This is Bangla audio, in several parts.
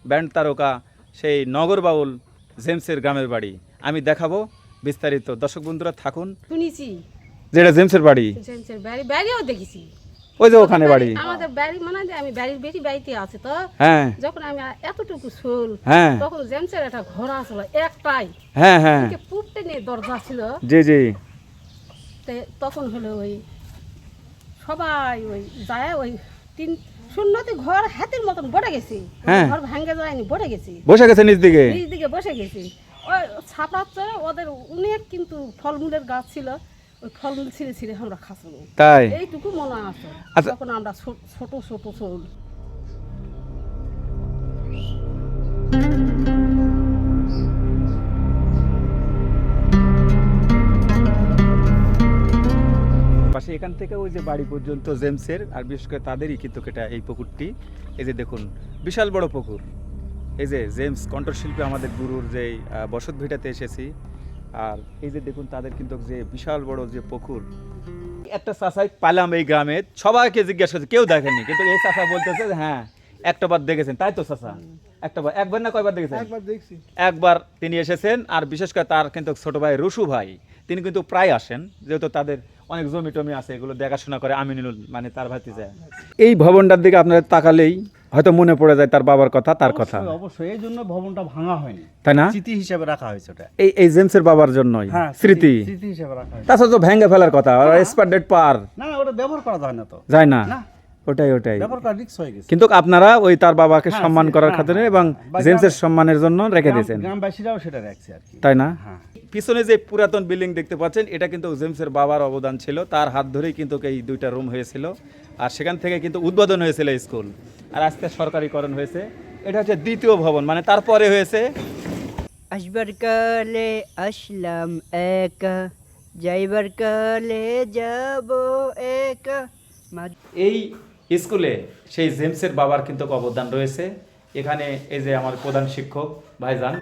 ব্যান্ড তারকা সেই নগর বাউল জেমসের গ্রামের বাড়ি আমি দেখাবো বিস্তারিত। দর্শক বন্ধুরা থাকুন। শুনেছি যেটা জেমসের বাড়ি, জেমসের বাড়ি, বাড়িও দেখেছি। ওই যে ওখানে বাড়ি আমাদের বাড়ি মানে যে আমি বাড়ির বেশি বাড়িতে আছে তো। হ্যাঁ যখন আমি এতটুকু শোল, হ্যাঁ তখন জেমসের একটা ঘোড়া ছিল একটাই, হ্যাঁ হ্যাঁ পুপটে নিয়ে দরজা ছিল। জি জি তখন হলো ওই সবাই ওই যায় ওই 3-0 ঘর হাতির মতন বড়ে গেছে। হ্যাঁ। ঘর ভাঙ্গে যায়নি, বড়ে গেছে, বসে গেছে নিচ দিকে। নিচ দিকে বসে গেছে। ওই ছাপড়াচ্ছে ওদের অনেক কিন্তু ফলমূলের গাছ ছিল, ওই ফলমূল ছিঁড়ে ছিঁড়ে আমরা খাচ্ছিলাম। তাই এইটুকু মনে আছে। আচ্ছা। তখন আমরা ছোট ছোট চোল। পাশে এখান থেকে ওই যে বাড়ি পর্যন্ত জেমসের, আর বিশেষ করে তাদেরই কিন্তু এটা এই পুকুরটি। এই যে দেখুন বিশাল বড় পুকুর। এই যে জেমস কণ্ঠশিল্পী আমাদের গুরুর যে বসত ভিটাতে এসেছি, আর এই যে দেখুন তাদের কিন্তু যে বিশাল বড় যে পুকুর। একটা চাষাই পালাম এই গ্রামে, সবাইকে জিজ্ঞাসা করছে, কেউ দেখেনি, কিন্তু এই চাষা বলতেছে যে হ্যাঁ একটা বার দেখেছেন। তাই তো চাষা? একটা বার, একবার না কয়বার দেখেছেন? একবার দেখছি। একবার তিনি এসেছেন। আর বিশেষ করে তার কিন্তু ছোট ভাই রসু ভাই, তিনি কিন্তু প্রায় আসেন, যেহেতু তাদের অনেক জমি টমি আছে, এগুলো দেখাশোনা করে আমিনুল, মানে তার ভাতিজা। এই ভবনটার দিকে আপনারা তাকালেই হয়তো মনে পড়ে যায় তার বাবার কথা, তার কথা। অবশ্যই এই জন্য ভবনটা ভাঙা হয়নি, তাই না? স্মৃতি হিসেবে রাখা হয়েছে ওটা। এই জেমসের বাবার জন্যই হ্যাঁ, স্মৃতি। স্মৃতি হিসেবে রাখা হয়েছে। তাছাড়া তো ভেঙে ফেলার কথা, এক্সপায়ার ডেট পার না না, ওটা ব্যবহার করা যায় না তো। যায় না, না, ওটাই ওটাই। ব্যবহার করা রিস্ক হয়ে গেছে। কিন্তু আপনারা ওই তার বাবাকে হ্যাঁ, সম্মান করার হ্যাঁ, খাতিরে হ্যাঁ, এবং বা জেমসের গ্রাম- সম্মানের জন্য রেখে দিয়েছেন, গ্রামবাসীরাও সেটা রাখছে আর কি। তাই না? হ্যাঁ। পিছনে যে পুরাতন বিল্ডিং দেখতে পাচ্ছেন, এটা কিন্তু জেমসের বাবার অবদান ছিল। তার হাত ধরেই কিন্তু এই দুইটা রুম হয়েছিল, আর সেখান থেকে কিন্তু উদ্বোধন হয়েছিল স্কুল, আর আজকে সরকারিকরণ হয়েছে। এটা হচ্ছে দ্বিতীয় ভবন, মানে তারপরে হয়েছে। আসবার কালে আসলাম একা, যাইবার কালে যাব একা। এই স্কুলে সেই জেমসের বাবার কিন্তু অবদান রয়েছে। এখানে এই যে আমার প্রধান শিক্ষক ভাইজান,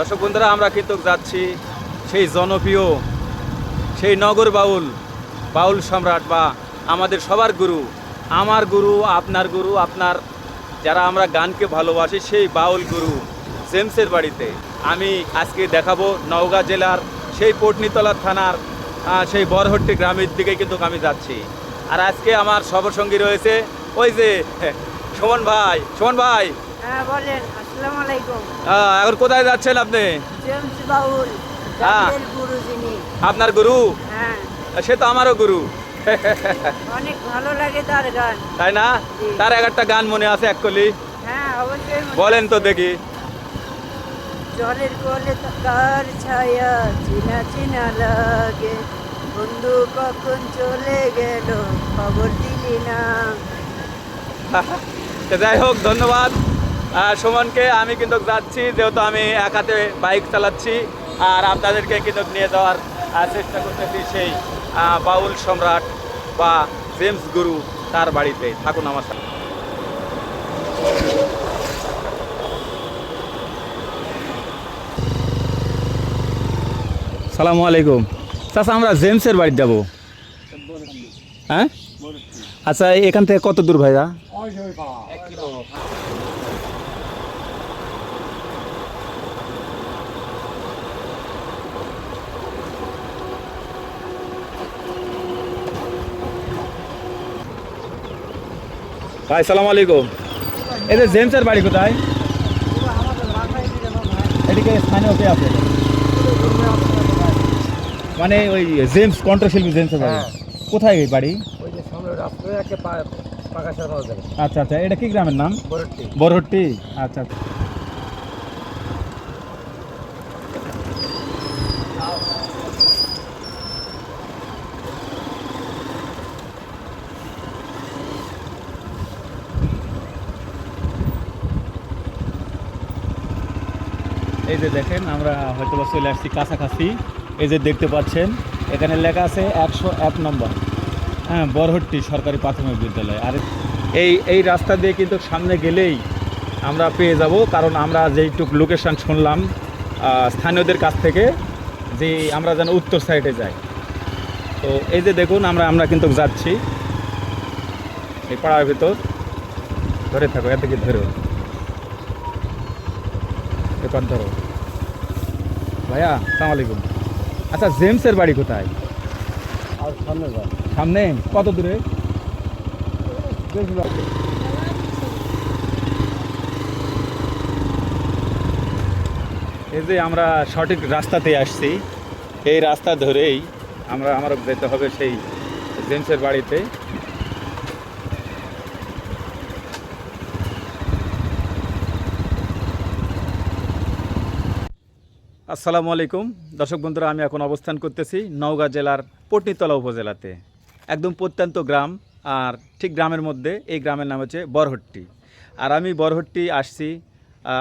দর্শক বন্ধুরা আমরা কিন্তু যাচ্ছি সেই জনপ্রিয়, সেই নগর বাউল, বাউল সম্রাট বা আমাদের সবার গুরু, আমার গুরু, আপনার গুরু, আপনার যারা আমরা গানকে ভালোবাসি, সেই বাউল গুরু জেমসের বাড়িতে আমি আজকে দেখাবো। নওগাঁ জেলার সেই পটনীতলা থানার সেই বরহট্টি গ্রামের দিকে কিন্তু আমি যাচ্ছি। আর আজকে আমার সবসঙ্গী রয়েছে ওই যে সুমন ভাই। সুমন ভাই, হ্যাঁ বলেন, আসসালামু আলাইকুম। এখন কোথায় যাচ্ছেন আপনি? জেমস বাউল, হ্যাঁ। গ্রামের গুরু যিনি। আপনার গুরু? হ্যাঁ, সে তো আমারও গুরু। অনেক ভালো লাগে তার গান। তাই না? তার একটা গান মনে আছে এক কলি, হ্যাঁ অবশ্যই মনে বলেন তো আছে। দেখি। জলের কোলে তার ছায়া চিনা চিনা লাগে, বন্ধু কখন চলে গেল খবর দিলি না। তো যাই হোক, ধন্যবাদ সুমনকে। আমি কিন্তু যাচ্ছি, যেহেতু আমি এক হাতে বাইক চালাচ্ছি, আর আপনাদেরকে কিন্তু নিয়ে যাওয়ার চেষ্টা করতেছি সেই বাউল সম্রাট বা জেমস গুরু তার বাড়িতে। থাকুন আমার সাথে। সালামু আলাইকুম। চাচা, আমরা জেমসের বাড়ি যাব। হ্যাঁ, আচ্ছা, এখান থেকে কত দূর ভাইয়া? ভাই সালাম আলাইকুম। এই যে জেমসের বাড়ি কোথায়? এদিকে স্থানীয় কে আছে? মানে ওই জেমস কণ্ঠশিল্পী জেমসের বাড়ি কোথায় এই বাড়ি? আচ্ছা আচ্ছা, এটা কি গ্রামের নাম? বরহট্টি। আচ্ছা আচ্ছা। এই যে দেখেন আমরা হয়তো বা চলে আসছি কাছাকাছি। এই যে দেখতে পাচ্ছেন এখানে লেখা আছে 101 নম্বর, হ্যাঁ, বরহট্টি সরকারি প্রাথমিক বিদ্যালয়। আর এই রাস্তা দিয়ে কিন্তু সামনে গেলেই আমরা পেয়ে যাব, কারণ আমরা যেইটুক লোকেশান শুনলাম স্থানীয়দের কাছ থেকে, যে আমরা যেন উত্তর সাইডে যাই। তো এই যে দেখুন আমরা কিন্তু যাচ্ছি এই পাড়ার ভেতর। ধরে থাকো, এত কি ধরো, এবার ধরো ভাইয়া। আসসালামু আলাইকুম। আচ্ছা, জেমসের বাড়ি কোথায়? আর সামনে যাও। সামনে কত দূরে? এই যে আমরা সঠিক রাস্তাতে আসছি, এই রাস্তা ধরেই আমার যেতে হবে সেই জেমসের বাড়িতে। আসসালামু আলাইকুম দর্শক বন্ধুরা, আমি এখন অবস্থান করতেছি নওগাঁ জেলার পটনীতলা উপজেলাতে, একদম প্রত্যন্ত গ্রাম। আর ঠিক গ্রামের মধ্যে এই গ্রামের নাম হচ্ছে বরহট্টি। আর আমি বরহট্টি আসছি,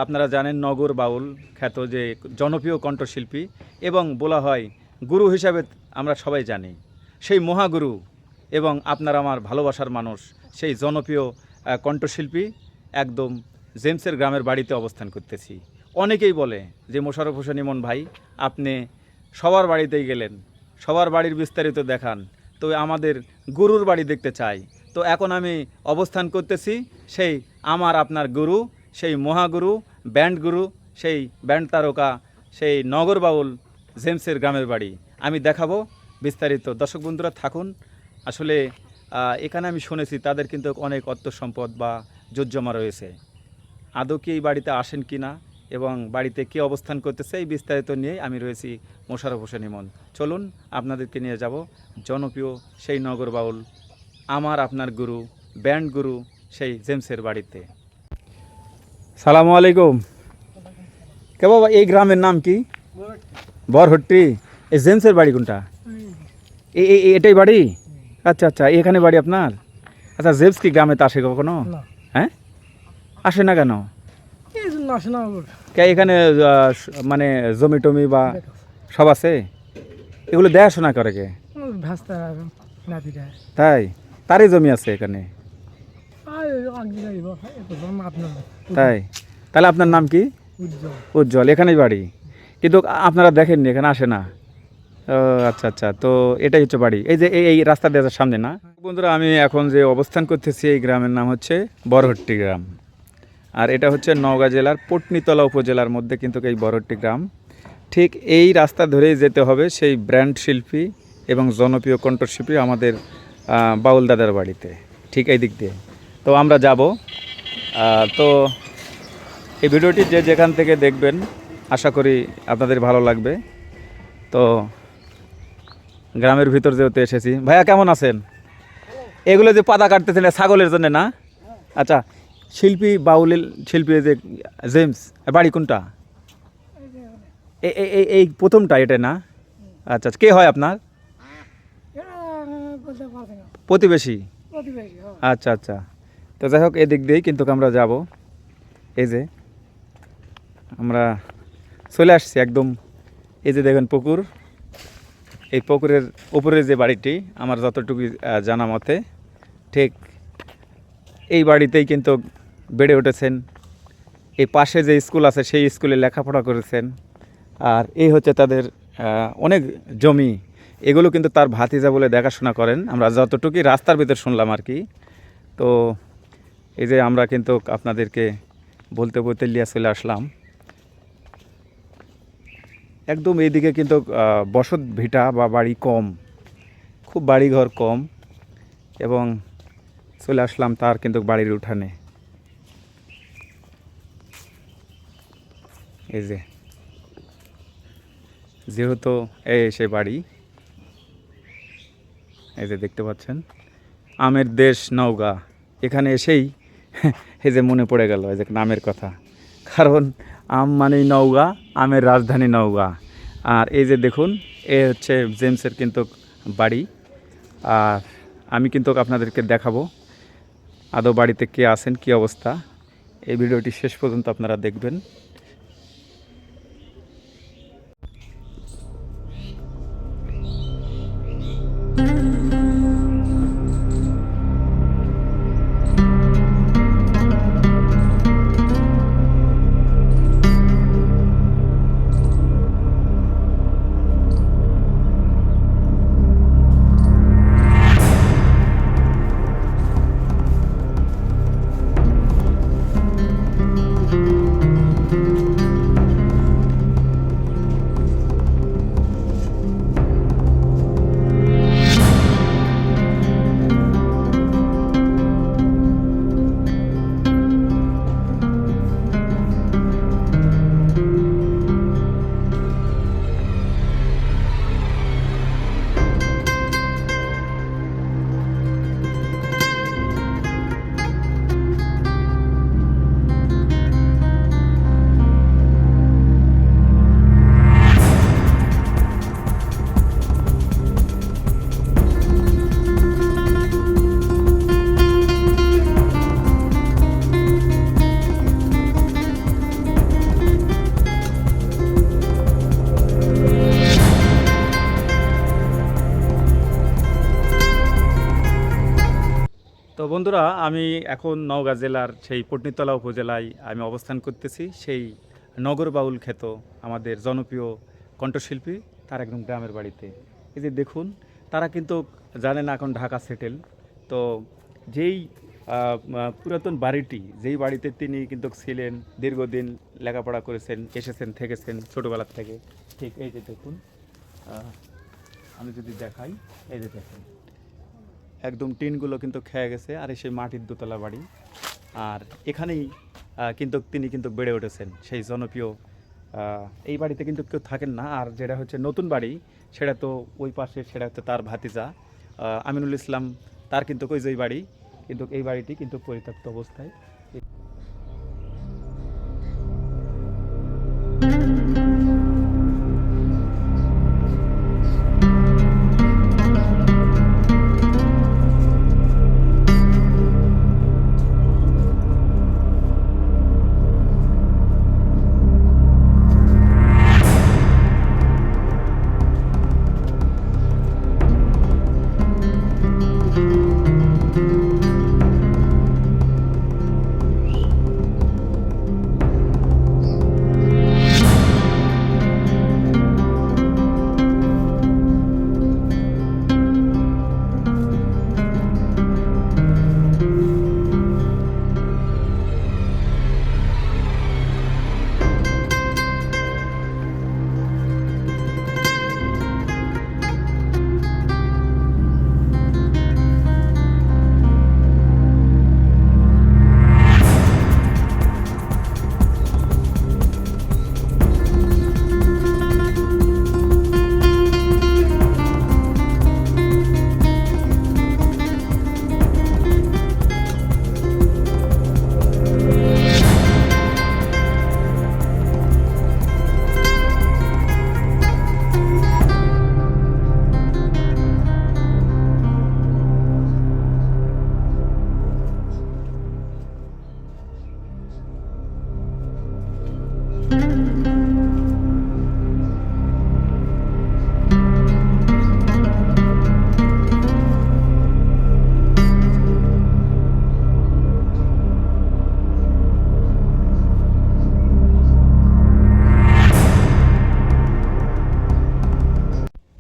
আপনারা জানেন নগর বাউল খ্যাত যে জনপ্রিয় কণ্ঠশিল্পী এবং বলা হয় গুরু হিসাবে আমরা সবাই জানি, সেই মহাগুরু এবং আপনার আমার ভালোবাসার মানুষ, সেই জনপ্রিয় কণ্ঠশিল্পী একদম জেমসের গ্রামের বাড়িতে অবস্থান করতেছি। অনেকেই বলে যে মোশাররফ হোসেন ইমন ভাই, আপনি সবার বাড়িতেই গেলেন, সবার বাড়ির বিস্তারিত দেখান, তো আমাদের গুরুর বাড়ি দেখতে চাই। তো এখন আমি অবস্থান করতেছি সেই আমার আপনার গুরু, সেই মহাগুরু, ব্যান্ড গুরু, সেই ব্যান্ড তারকা, সেই নগর বাউল জেমসের গ্রামের বাড়ি আমি দেখাবো বিস্তারিত। দর্শক বন্ধুরা থাকুন। আসলে এখানে আমি শুনেছি তাদের কিন্তু অনেক অর্থ সম্পদ বা জোতজমা রয়েছে। আদৌ কি এই বাড়িতে আসেন কি না এবং বাড়িতে কে অবস্থান করতেছে, এই বিস্তারিত নিয়ে আমি রয়েছি মোশাররফ হোসেন ইমন। চলুন আপনাদেরকে নিয়ে যাব জনপ্রিয় সেই নগর বাউল, আমার আপনার গুরু, ব্যান্ড গুরু, সেই জেমসের বাড়িতে। সালামু আলাইকুম। কে বাবা, এই গ্রামের নাম কি? বরহট্টি। এই জেমসের বাড়ি কোনটা? এটাই বাড়ি? আচ্ছা আচ্ছা, এখানে বাড়ি আপনার? আচ্ছা, জেমস কি গ্রামে তো আসে কখনো? হ্যাঁ, আসে না কেন? কে এখানে মানে জমি টমি বা সব আছে, এগুলো দেখাশোনা করে কে? তাই? তারই জমি আছে এখানে? তাই? তাহলে আপনার নাম কি? উজ্জ্বল। এখানেই বাড়ি, কিন্তু আপনারা দেখেননি, এখানে আসে না। ও আচ্ছা আচ্ছা, তো এটাই হচ্ছে বাড়ি। এই যে এই রাস্তা দিয়ে সামনে না? বন্ধুরা, আমি এখন যে অবস্থান করতেছি এই গ্রামের নাম হচ্ছে বরহট্টি গ্রাম। আর এটা হচ্ছে নওগাঁ জেলার পটনীতলা উপজেলার মধ্যে কিন্তু এই বরহট্টি গ্রাম। ঠিক এই রাস্তা ধরেই যেতে হবে সেই ব্র্যান্ড শিল্পী এবং জনপ্রিয় কণ্ঠশিল্পী আমাদের বাউল দাদার বাড়িতে, ঠিক এই দিক দিয়ে। তো আমরা যাব। তো এই ভিডিওটি যে যেখান থেকে দেখবেন আশা করি আপনাদের ভালো লাগবে। তো গ্রামের ভিতর যেহেতু এসেছি। ভাইয়া কেমন আছেন? এগুলো যে পাতা কাটতেছেন ছাগলের জন্য না? আচ্ছা, শিল্পী বাউলের শিল্পী যে জেমস বাড়ি কোনটা? এই প্রথমটা এটা না? আচ্ছা, কে হয় আপনার? প্রতিবেশী। আচ্ছা আচ্ছা, তো যাই হোক এদিক দিয়েই কিন্তু আমরা যাব। এই যে আমরা চলে আসছি একদম, এই যে দেখেন পুকুর, এই পুকুরের উপরে যে বাড়িটি আমার যতটুকু জানা মতে ঠিক এই বাড়িতেই কিন্তু বেড়ে উঠেছেন। এই পাশে যে স্কুল আছে সেই স্কুলে লেখাপড়া করেছেন। আর এই হচ্ছে তাদের অনেক জমি, এগুলো কিন্তু তার ভাতিজা বলে দেখাশোনা করেন, আমরা যতটুকুই রাস্তার ভিতর শুনলাম আর কি। তো এই যে আমরা কিন্তু আপনাদেরকে বলতে বলতে লিয়া চলে আসলাম একদম এইদিকে। কিন্তু বসত ভিটা বা বাড়ি কম, খুব বাড়িঘর কম, এবং চলে আসলাম তার কিন্তু বাড়ির উঠানে। এই যে যেহেতু এই সে বাড়ি, এই যে দেখতে পাচ্ছেন আমের দেশ নওগাঁ, এখানে এসেই এই যে মনে পড়ে গেল এই যে নামের কথা, কারণ আম মানেই নওগাঁ, আমের রাজধানী নওগাঁ। আর এই যে দেখুন এ হচ্ছে জেমসের কিন্তু বাড়ি। আর আমি কিন্তু আপনাদেরকে দেখাবো আদৌ বাড়িতে কে আছেন, কী অবস্থা। এই ভিডিওটি শেষ পর্যন্ত আপনারা দেখবেন। তো বন্ধুরা, আমি এখন নওগাঁ জেলার সেই পটনীতলা উপজেলায় আমি অবস্থান করতেছি, সেই নগর বাউল খ্যাত আমাদের জনপ্রিয় কণ্ঠশিল্পী তার একদম গ্রামের বাড়িতে। এই যে দেখুন, তারা কিন্তু জানে না এখন ঢাকা সেটেল। তো যেই পুরাতন বাড়িটি, যেই বাড়িতে তিনি কিন্তু ছিলেন, দীর্ঘদিন লেখাপড়া করেছেন, এসেছেন, থেকেছেন ছোটোবেলার থেকে, ঠিক এই যে দেখুন, আমি যদি দেখাই, এই যে দেখুন একদম টিনগুলো কিন্তু খেয়ে গেছে, আর সেই মাটির দোতলা বাড়ি। আর এখানেই কিন্তু তিনি কিন্তু বেড়ে উঠেছেন, সেই জনপ্রিয় এই বাড়িতে কিন্তু কেউ থাকেন না। আর যেটা হচ্ছে নতুন বাড়ি, সেটা তো ওই পাশে, সেটা হচ্ছে তার ভাতিজা আমিনুল ইসলাম, তার কিন্তু ওই যে বাড়ি, কিন্তু এই বাড়িটি কিন্তু পরিত্যক্ত অবস্থায়।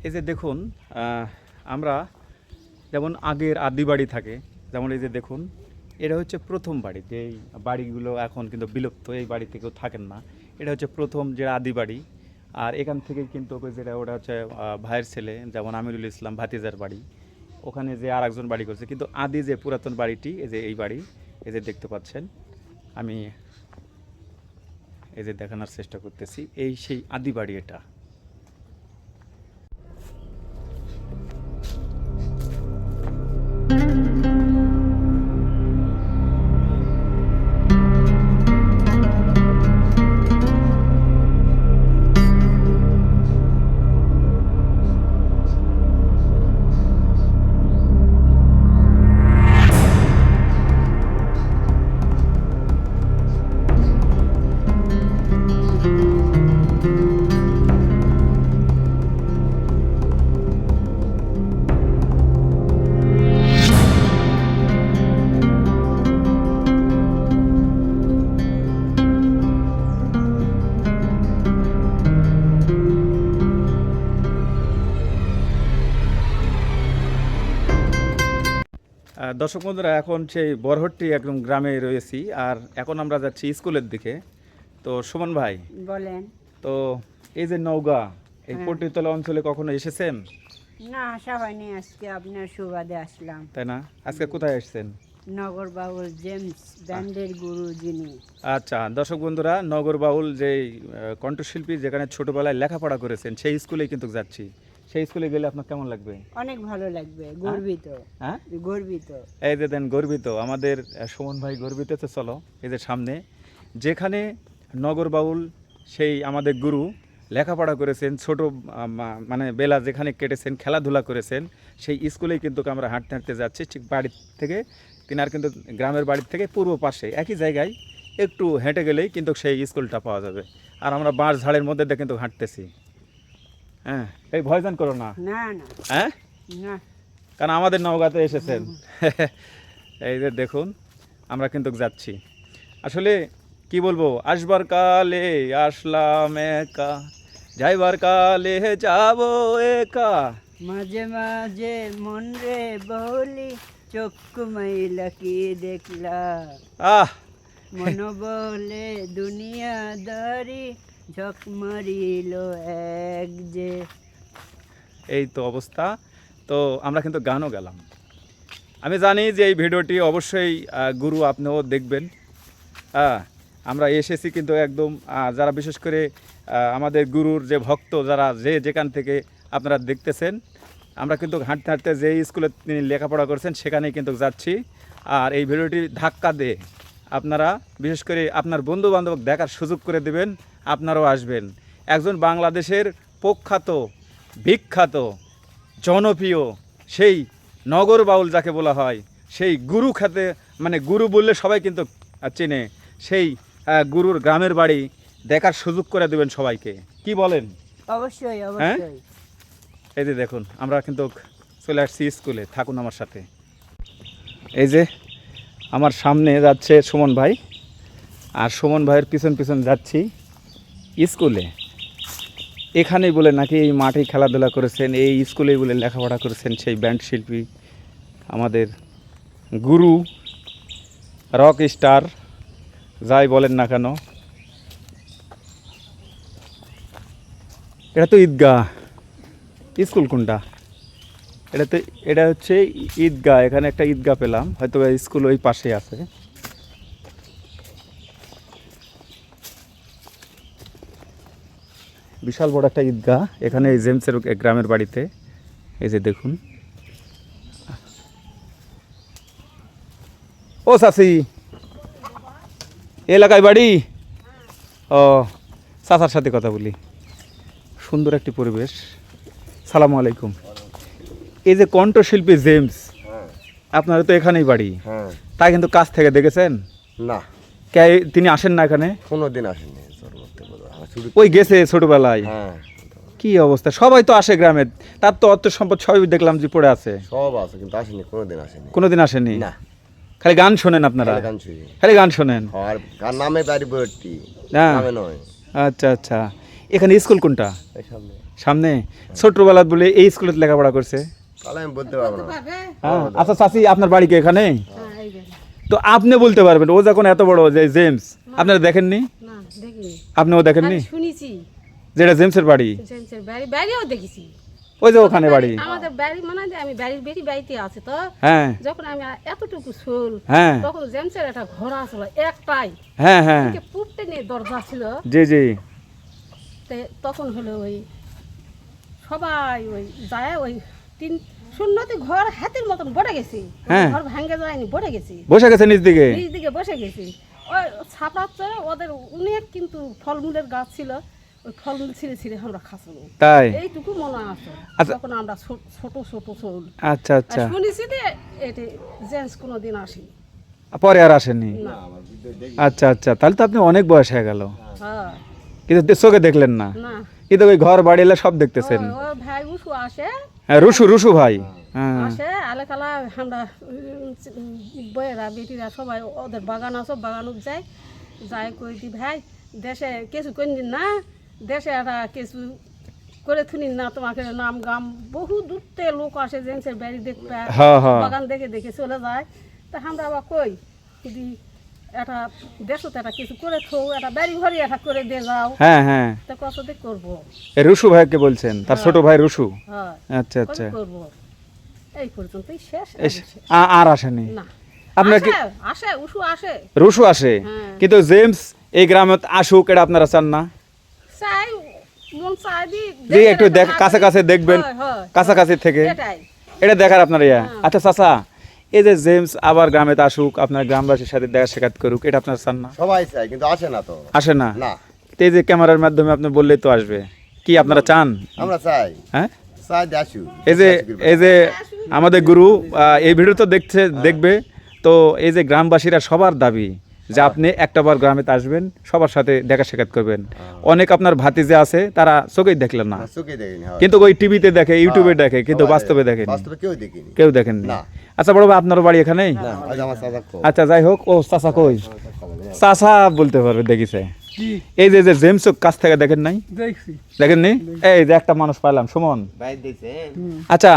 এই যে দেখুন, আমরা যেমন আগের আদি বাড়ি থাকে, যেমন এই যে দেখুন, এটা হচ্ছে প্রথম বাড়ি। যেই বাড়িগুলো এখন কিন্তু বিলুপ্ত, এই বাড়িতে কেউ থাকেন না, এটা হচ্ছে প্রথম যে আদি বাড়ি। আর এখান থেকে কিন্তু যেটা ওটা হচ্ছে ভাইয়ের ছেলে, যেমন আমিরুল ইসলাম ভাতিজার বাড়ি, ওখানে যে আর একজন বাড়ি করছে। কিন্তু আদি যে পুরাতন বাড়িটি, এই যে এই বাড়ি, এই যে দেখতে পাচ্ছেন, আমি এই যে দেখানোর চেষ্টা করতেছি, এই সেই আদি বাড়ি এটা। দর্শক বন্ধুরা, এখন সেই বরহট্টি একদম গ্রামে রয়েছি, আর এখন আমরা যাচ্ছি স্কুলের দিকে। তো সুমন ভাই, বলেন। তো এই যে নওগাঁ, এই পট্টিতলা অঞ্চলে কখনো এসেছেন? না, আসা হয়নি, আজকে আপনার সুবাদে আসলাম। তাই না? আজকে কোথায় এসেছেন? নগর বাউল জেমস ব্যান্ডের গুরু যিনি। আচ্ছা দর্শক বন্ধুরা, নগর বাউল যে কণ্ঠশিল্পী যেখানে ছোটবেলায় লেখাপড়া করেছেন সেই স্কুলেই কিন্তু যাচ্ছি। সেই স্কুলে গেলে আপনার কেমন লাগবে? অনেক ভালো লাগবে, গর্বিত। হ্যাঁ, গর্বিত। এই যে দেন গর্বিত, আমাদের সুমন ভাই গর্বিত। তো চলো এই যে সামনে যেখানে নগর বাউল সেই আমাদের গুরু লেখাপড়া করেছেন, ছোট মানে বেলা যেখানে কেটেছেন, খেলাধুলা করেছেন, সেই স্কুলেই কিন্তু আমরা হাঁটতে হাঁটতে যাচ্ছি। ঠিক বাড়ির থেকে তিনার কিন্তু গ্রামের বাড়ির থেকে পূর্ব পাশে একই জায়গায় একটু হেঁটে গেলেই কিন্তু সেই স্কুলটা পাওয়া যাবে। আর আমরা বাঁশ ঝাড়ের মধ্যে দিয়ে কিন্তু হাঁটতেছি। হ্যাঁ, এই ভয়জান করো না। না না হ্যাঁ, না, কারণ আমাদের নওগাঁতে এসেছেন। এই যে দেখুন আমরা কিন্তু যাচ্ছি। আসলে কি বলবো, আসবার কালে আসলাম একা, যাইবার কালে যাব একা। মাঝে মাঝে মন রে বলি, চক্ষু মাইলা কি দেখলা, আহ, মন বলে দুনিয়াদারি, ঝক মারিল এক যে। এই তো অবস্থা। তো আমরা কিন্তু গানও গেলাম। আমি জানি যে এই ভিডিওটি অবশ্যই গুরু আপনিও দেখবেন। আমরা এসেছি কিন্তু একদম যারা বিশেষ করে আমাদের গুরুর যে ভক্ত, যারা যেখান থেকে আপনারা দেখতেছেন, আমরা কিন্তু হাঁটতে হাঁটতে যে স্কুলে তিনি লেখাপড়া করছেন সেখানেই কিন্তু যাচ্ছি। আর এই ভিডিওটি ধাক্কা দিয়ে আপনারা বিশেষ করে আপনার বন্ধু বান্ধব দেখার সুযোগ করে দেবেন, আপনারাও আসবেন। একজন বাংলাদেশের প্রখ্যাত, বিখ্যাত, জনপ্রিয় সেই নগর বাউল যাকে বলা হয়, সেই গুরু খ্যাতে, মানে গুরু বললে সবাই কিন্তু চেনে, সেই গুরুর গ্রামের বাড়ি দেখার সুযোগ করে দেবেন সবাইকে। কি বলেন? অবশ্যই অবশ্যই। এই যে দেখুন আমরা কিন্তু চলে আসছি স্কুলে, থাকুন আমার সাথে। এই যে আমার সামনে যাচ্ছে সুমন ভাই, আর সুমন ভাইয়ের পিছন পিছন যাচ্ছি স্কুলে। এখানেই বলে নাকি এই মাঠে খেলাধুলা করেছেন, এই স্কুলেই বলে লেখাপড়া করেছেন সেই ব্যান্ড শিল্পী, আমাদের গুরু, রক স্টার, যাই বলেন না কেন। এটা তো ঈদগাহ, স্কুল কোনটা? এটা হচ্ছে ঈদগাহ। এখানে একটা ঈদগাহ পেলাম, হয়তো স্কুল ওই পাশে আছে। বিশাল বড় একটা ঈদগাহ এখানে এই জেমসের গ্রামের বাড়িতে। এই যে দেখুন। ও চাচি, এলাকায় বাড়ি? ও, চাচার সাথে কথা বলি। সুন্দর একটি পরিবেশ। সালামু আলাইকুম। এই যে কণ্ঠশিল্পী জেমস, আপনারা তো এখানেই বাড়ি, তাই কিন্তু কাছ থেকে দেখেছেন? না, কে তিনি আসেন না এখানে? কোনোদিন আসেনি। ওই গেছে ছোটবেলায়। হ্যাঁ, কি অবস্থা, সবাই তো আসে গ্রামে, তার তো অর্থ সম্পদ সবই দেখলাম যে পড়ে আছে। সব আছে কিন্তু আসেনি, কোনোদিন আসেনি। কোনোদিন আসেনি? না, খালি গান শোনেন আপনারা? গান শুনি। খালি গান শোনেন? আর গান নামে বাড়ি বর্তি, হ্যাঁ। নামে নয়। আচ্ছা আচ্ছা। এখানে স্কুল কোনটা? এই সামনে। সামনে। ছোটবেলা বলে এই স্কুলে লেখাপড়া করছে? তাহলে আমি বলতে পারবো না। হ্যাঁ। আচ্ছা চাচি, আপনার বাড়ি কি এখানে? হ্যাঁ, এই যে। তো আপনি বলতে পারবেন, ও যখন এত বড় যে জেমস, আপনারা দেখেননি? না, দেখিনি। আপনিও দেখেননি? খালি শুনেছি যেটা জেমসের বাড়ি, জেমসের বাড়ি, বাড়িও দেখেছি। ওই যে ওখানে বাড়ি। আমাদের বাড়ি মানে যে আমি বাড়িতে আছে তো, হ্যাঁ যখন আমি এতটুকু শোল, হ্যাঁ তখন জেমসের একটা ঘোড়া ছিল একটাই, হ্যাঁ হ্যাঁ প্রত্যেক নিয়ে দরজা ছিল, জি জি তখন হলো ওই সবাই ওই যায় ওই তিন শূন্যতে ঘর হাতির মতন বড়ে গেছি, হ্যাঁ। ঘর ভাঙ্গে যায়নি, বড়ে গেছি, বসে গেছে নিচ দিকে। নিচ দিকে বসে গেছি। ওই ছাপড়াচ্ছে ওদের অনেক কিন্তু ফলমূলের গাছ ছিল, ওই ফলমূল ছিঁড়ে ছিঁড়ে আমরা খাচ্ছি, তাই এইটুকু মনে আছে। আচ্ছা। তখন আমরা ছোট ছোট চোল আচ্ছা আচ্ছা, শুনেছি যে এটি জেন্টস কোনোদিন আসেনি। পরে আর আসেনি। না, আচ্ছা আচ্ছা, তাহলে তো আপনি অনেক বয়স হয়ে গেল, হ্যাঁ, কিন্তু চোখে দেখলেন না, না। কিন্তু ওই ঘর বাড়ি এলে সব দেখতেছেন। ও ভাই উঠু আসে, হ্যাঁ, রুশু রুশু ভাই, হ্যাঁ আসে আলেকালা আমরা বইয়েরা বেটিরা সবাই ওদের বাগান আছে, বাগানত যায়, যাই কই দি ভাই দেশে কিছু করিন না, দেশে একটা কিছু করে থুনিন না, তোমাকে নাম গাম বহু দূরতে লোক আসে জেন্সের বাড়ি দেখবে, হ্যাঁ হ্যাঁ, বাগান দেখে দেখে চলে যায়। তা আমরা আবার কই যদি একটা দেশত একটা কিছু করে থো, একটা বাড়ি ঘড়ি একটা করে দিয়ে যাও, হ্যাঁ হ্যাঁ, তা কত দিক করবো, এই রুশু ভাইকে বলছেন, তার ছোট ভাই রুশু। হ্যাঁ আচ্ছা কত আচ্ছা, করবো, এই পর্যন্তই শেষ। আর আসেনি না, আপনার কি? আসে আসে উঠু আসে, রুশু আসে, হ্যাঁ। কিন্তু জেমস এই গ্রামে আসুক এটা আপনারা চান না? চাই মন চাই দি যে একটু কাছে কাছে দেখবেন, কাছাকাছি থেকে এটাই। এটা দেখার আপনার ইয়া। হ্যাঁ। আচ্ছা চাচা, এই যে জেমস আবার গ্রামে আসুক, আপনার গ্রামবাসীর সাথে দেখা সাক্ষাৎ করুক, এটা আপনারা চান না? সবাই চাই কিন্তু আসে না তো। আসে না? না, তো এই যে ক্যামেরার মাধ্যমে আপনি বললেই তো আসবে, কি আপনারা চান? আমরা চাই, হ্যাঁ, চাই যে আসুক। এই যে আমাদের গুরু এই ভিডিও তো দেখবে, তো এই যে গ্রামবাসীরা সবার দাবি যে আপনি একটাবার গ্রামে আসবেন, সবার সাথে দেখা সাক্ষাৎ করবেন। অনেক আপনার ভাতিজে আছে, তারা চোখেই দেখলেন না, চোখে দেখিনি, হ্যাঁ। কিন্তু ওই টিভিতে দেখে, ইউটিউবে দেখে, কিন্তু সবাই বাস্তবে দেখেন, বাস্তবে কেউ দেখিনি। কেউ দেখেননি। না। আচ্ছা বড় ভাই, আপনার বাড়ি এখানেই? না, আজ আমার চাচা কো। আচ্ছা যাই হোক, ও চাচা কই? চাচা বলতে পারবে, দেখিছে এই যে জেমস কাছ থেকে দেখেন নাই? দেখছি, দেখেননি? এই যে একটা মানুষ পাইলাম, সুমন। ভাই দেখছেন আচ্ছা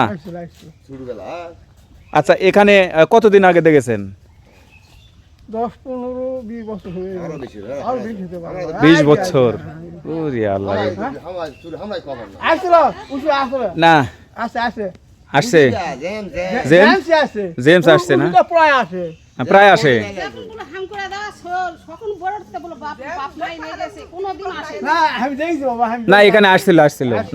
ছোটবেলা? আচ্ছা, এখানে কতদিন আগে দেখেছেন? 10-15-20 বছর হয়ে আরো গেছে। বেশি, হ্যাঁ। আরো বেশি হতে পারে। 20 বছর? ওরে আল্লাহ রে। আমরাই খবর না। আসছিল, উঠে আসলে। না, আসে, আসে। আসছে জেম জেম জেমস? আসে। জেমস আসছে না? উঠে প্রায় আসে। প্রায় আসে। যখন বলে হাম করে দেওয়া সোল, সকল বড়তে বলে বাপ বাপ নাই নিয়ে গেছে, কোনোদিন আসে না। না, আমি দেখছি বাবা, আমি না, এখানে আসছিল